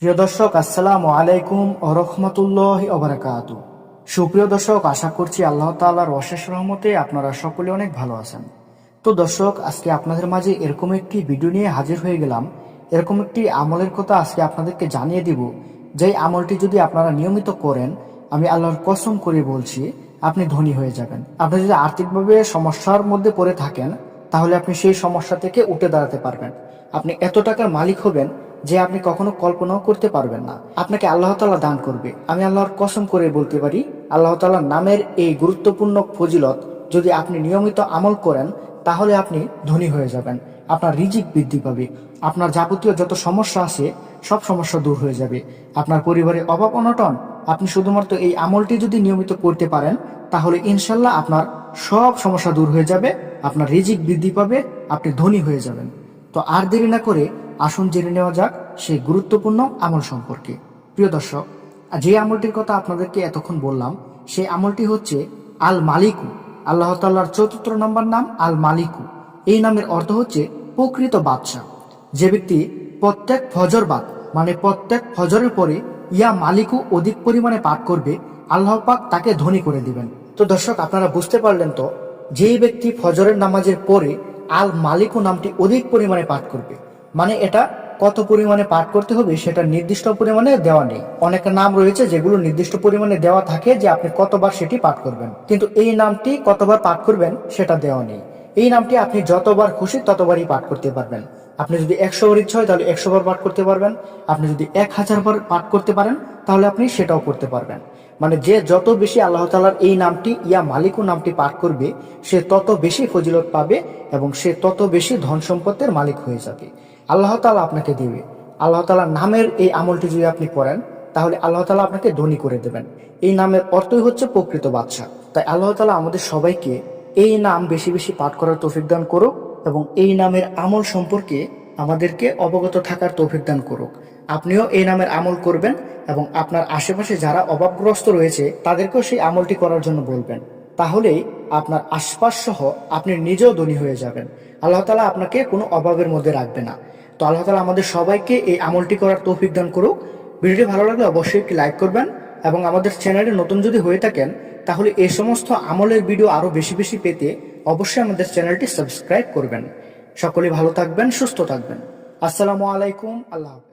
প্রিয় দর্শক, আসসালামু আলাইকুম ওয়া রাহমাতুল্লাহি ওয়া বারাকাতুহু। সুপ্রিয় দর্শক, আশা করছি আল্লাহ তাআলার অশেষ রহমতে আপনারা সকলে অনেক ভালো আছেন। তো দর্শক, আজকে আপনাদের মাঝে এরকম একটি ভিডিও নিয়ে হাজির হয়ে গেলাম। এরকম একটি আমলের কথা আজকে আপনাদেরকে জানিয়ে দিব, যেই আমলটি যদি আপনারা নিয়মিত করেন, আমি আল্লাহর কসম করে বলছি, আপনি ধনী হয়ে যাবেন। আপনি যদি আর্থিকভাবে সমস্যার মধ্যে পড়ে থাকেন, তাহলে আপনি সেই সমস্যা থেকে উঠে দাঁড়াতে পারবেন। আপনি এত টাকার মালিক হবেন যে আপনি কখনো কল্পনাও করতে পারবেন না। আপনাকে আল্লাহ তাআলা দান করবে। আমি আল্লাহর কসম করে বলতে পারি, আল্লাহ তাআলার নামের এই গুরুত্বপূর্ণ ফজিলত যদি আপনি নিয়মিত আমল করেন, তাহলে আপনি ধনী হয়ে যাবেন। আপনার রিজিক বৃদ্ধি পাবে। আপনার যাবতীয় যত সমস্যা আছে, সব সমস্যা দূর হয়ে যাবে। আপনার পরিবারের অভাব অনটন, আপনি শুধুমাত্র এই আমলটি যদি নিয়মিত করতে পারেন, তাহলে ইনশাল্লাহ আপনার সব সমস্যা দূর হয়ে যাবে। আপনার রিজিক বৃদ্ধি পাবে, আপনি ধনী হয়ে যাবেন। তো আর দেরি না করে আসুন জেনে নেওয়া যাক সেই গুরুত্বপূর্ণ আমল সম্পর্কে। প্রিয় দর্শক, যে আমলটির কথা আপনাদেরকে এতক্ষণ বললাম, সেই আমলটি হচ্ছে আল মালিকু। আল্লাহ তাআলার ৪র্থ নম্বর নাম আল মালিকু। এই নামের অর্থ হচ্ছে প্রকৃত বাদশাহ। যে ব্যক্তি প্রত্যেক ফজর বাদ মানে প্রত্যেক ফজরের পরে ইয়া মালিকু অধিক পরিমাণে পাঠ করবে, আল্লাহ পাক তাকে ধনী করে দিবেন। তো দর্শক, আপনারা বুঝতে পারলেন তো, যেই ব্যক্তি ফজরের নামাজের পরে আল মালিকু নামটি অধিক পরিমাণে পাঠ করবে, মানে এটা কত পরিমাণে পাঠ করতে হবে সেটা নির্দিষ্ট পরিমাণে দেওয়া নেই। অনেক নাম রয়েছে যেগুলো নির্দিষ্ট পরিমাণে দেওয়া থাকে যে আপনি কতবার সেটি পাঠ করবেন, কিন্তু এই নামটি কতবার পাঠ করবেন সেটা দেওয়া নেই। এই নামটি আপনি যতবার খুশি ততবারই পাঠ করতে পারবেন। আপনি যদি 100 বার ইচ্ছা হয় তাহলে 100 বার পাঠ করতে পারবেন। আপনি যদি 1000 বার পাঠ করতে পারেন তাহলে আপনি সেটাও করতে পারবেন। মানে যে যত বেশি আল্লাহ তাআলার এই নামটি ইয়া মালিকু নামটি পাঠ করবে, সে তত বেশি ফজিলত পাবে এবং সে তত বেশি ধন সম্পদের মালিক হয়ে যাবে। আল্লাহ তাআলা আপনাকে দেবে। আল্লাহ তাআলার নামের এই আমলটি যদি আপনি করেন, তাহলে আল্লাহ তাআলা আপনাকে ধনী করে দেবেন। এই নামের অর্থই হচ্ছে প্রকৃত বাদশা। তাই আল্লাহ তাআলা আমাদের সবাইকে এই নাম বেশি বেশি পাঠ করার তৌফিক দান করুক এবং এই নামের আমল সম্পর্কে আমাদেরকে অবগত থাকার তৌফিক দান করুক। আপনিও এই নামের আমল করবেন এবং আপনার আশেপাশে যারা অভাবগ্রস্ত রয়েছে তাদেরকেও সেই আমলটি করার জন্য বলবেন। তাহলেই আপনার আশপাশ সহ আপনি নিজেও ধনী হয়ে যাবেন। আল্লাহ তাআলা আপনাকে কোনো অভাবের মধ্যে রাখবে না। তো আল্লাহ তাআলা আমাদের সবাইকে এই আমলটি করার তৌফিক দান করুক। ভিডিওটি ভালো লাগলে অবশ্যই একটি লাইক করবেন এবং আমাদের চ্যানেলে নতুন যদি হয়ে থাকেন, তাহলে এই সমস্ত আমলের ভিডিও আরো বেশি বেশি পেতে অবশ্যই আমাদের চ্যানেলটি সাবস্ক্রাইব করবেন। সকলে ভালো থাকবেন, সুস্থ থাকবেন। আসসালামু আলাইকুম। আল্লাহ হাফেজ।